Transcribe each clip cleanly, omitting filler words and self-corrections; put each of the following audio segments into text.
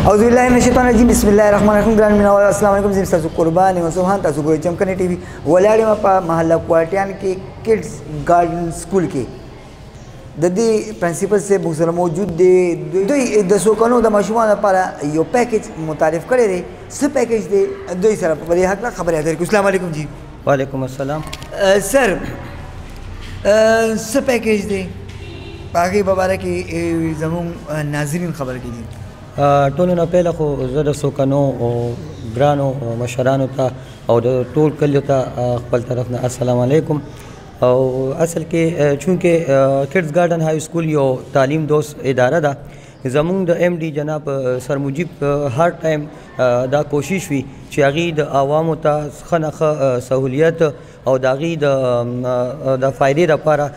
اعوذ بالله من الشیطان الرجیم بسم الله الرحمن الرحیم ګران مینوال السلام علیکم زم تاسو قربان یم سبحان تاسو ګورئ چمکنی ټي وي ولاړم په محله کوارټیان کې کډز ګارډن سکول کې د دې پرنسپل سے سره موجود دی دوی د سوکانو د ماشومان لپاره یو پیکیج متعارف کړی دی څه پیکیج دی دوی سره په دې حق خبرې اترې کوو السلام علیکم جی وعلیکم السلام سر څه پیکیج دی په هغې باره کې زموږ ناظرین خبر کړي ټولو نه پهله خو زه د سوکانو او ګرانو مشرانو ته او د ټول کلیو ته خپل طرف نه السلام علیکم او اصل کې چونکې کډز ګارډن های سکول یو تعلیم دوست اداره ده زمونږ د ایم ډي جناب سر مجیب هر ټایم دا کوشش وي چې هغې د عوامو ته ښه نه ښه سهولیت او د هغې د فایدې دپاره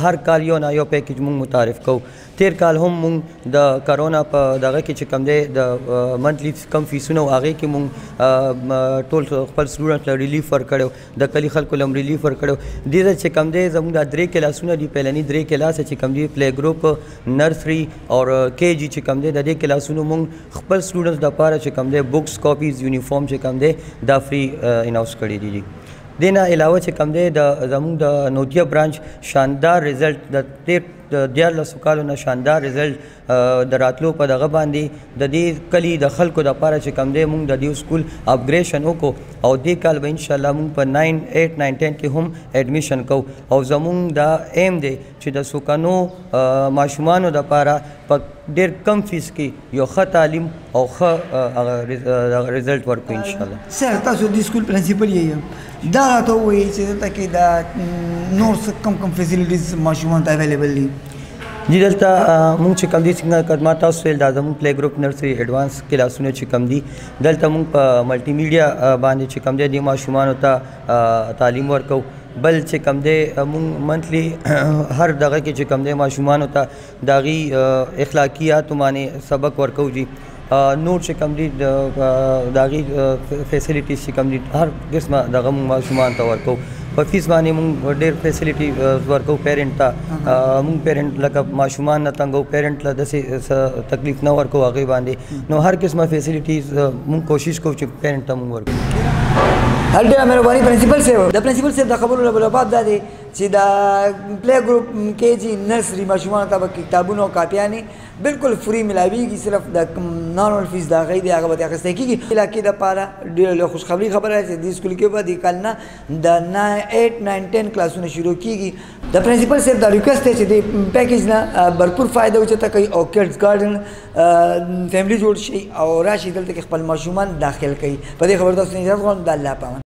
هر کال یو نه یو پیکیج مونږ متعارف کوو تیر کال هم مونږ د کرونا په دغه کې چې کوم دی د منتلی کم فیسونه و هغې کې مونږ ټول خپل سټوډنټ له ریلیف ورکړی د کلي خلکو له هم ریلیف ورکړی دې ځای چې کوم دی زموږ دا 3 کلاسونه دي پهلني 3 کلاس چې کوم دي پلی ګروپ نرسري او کے جی چې کوم دی د دې کلاسونو مونږ خپل سټوډنټس دپاره چې کوم دی بکس کاپیز یونیفارم چې کوم دی دا فری اناؤنس کړي دي دې نه علاوه چې کوم دی د زموږ د نوتیه برانچ شاندار رزلټ د 14 کالو نه شاندار رزلټ د راتلو په دغه باندې د دې کلي د خلکو دپاره چې کوم دی مونږ د دې سکول اپګریډیشن وکړو او دې کال به انشاءالله مونږ په 9 8 9 10 کې هم ایډمیشن کوو او زمونږ دا ایم دی چې د سوکانو ماشومانو دپاره په ډېر کم فیس کې یو ښه تعلیم او ښه رزلټ ورکړو انشاءالله سر تاسو د سکول پرنسپل یې دا راته ووایي چې دلته کې دا نور څه کم فیسیلیټیز ماشومانو ته اویلیبل دي جی دلته مونږ چې کوم دي څنګه قدما تاسو ویل دا زموږ پلی ګروپ نرسري ایډوانس کلاسونه چې کوم دي دلته مونږ په ملټي میډیا باندې چې کوم دی د ماشومانو ته تعلیم ورکوو بل چې کوم دی مونږ منتلی هر دغه کې چې کوم دی ماشومانو ته د هغې اخلاقیاتو باندې سبق ورکوو جی نور چې کوم دي د هغې فیسیلیټیز چې کوم دي هر قسمه دغه مونږ ماشومانو ته ورکوو په فیس باندې مونږ ډېر فیسیلیټي ورکوو پیرنټ ته مونږ پیرنټ لکه ماشومان نه تنګو پیرنټ له داسې تکلیف نه ورکوو هغې باندې نو هر قسمه فیسیلیټیز مونږ کوشش کوو چې پیرنټ ته مونږ ورکوو هر ډېره مهرباني پرنسپل صاحب د پرنسپل صاحب د خبرو نه بل بعد دا دی چې د پلی ګروپ کې چې نرسري ماشومانو ته به کتابونه او کاپیانې بالکل فری ملاویږي صرف د نارمل فیس د هغې دی هغه به ترې اخیستی کېږي علاقې دپاره ډېره خوشخبري خبره ده چې دې سکول کې به دې کال نه د 8 9 10 کلاسونه شروع کېږي د پرنسپل صاحب دا ریکویسټ دی چې د پیکیج نه بھرپور فایده اوچته کوي او کډز ګارډن فیملی جوړ شي او راشي دلته کې خپل ماشومان داخل کوي په دې خبر تاسو نه اجازه غواړم د الله په امان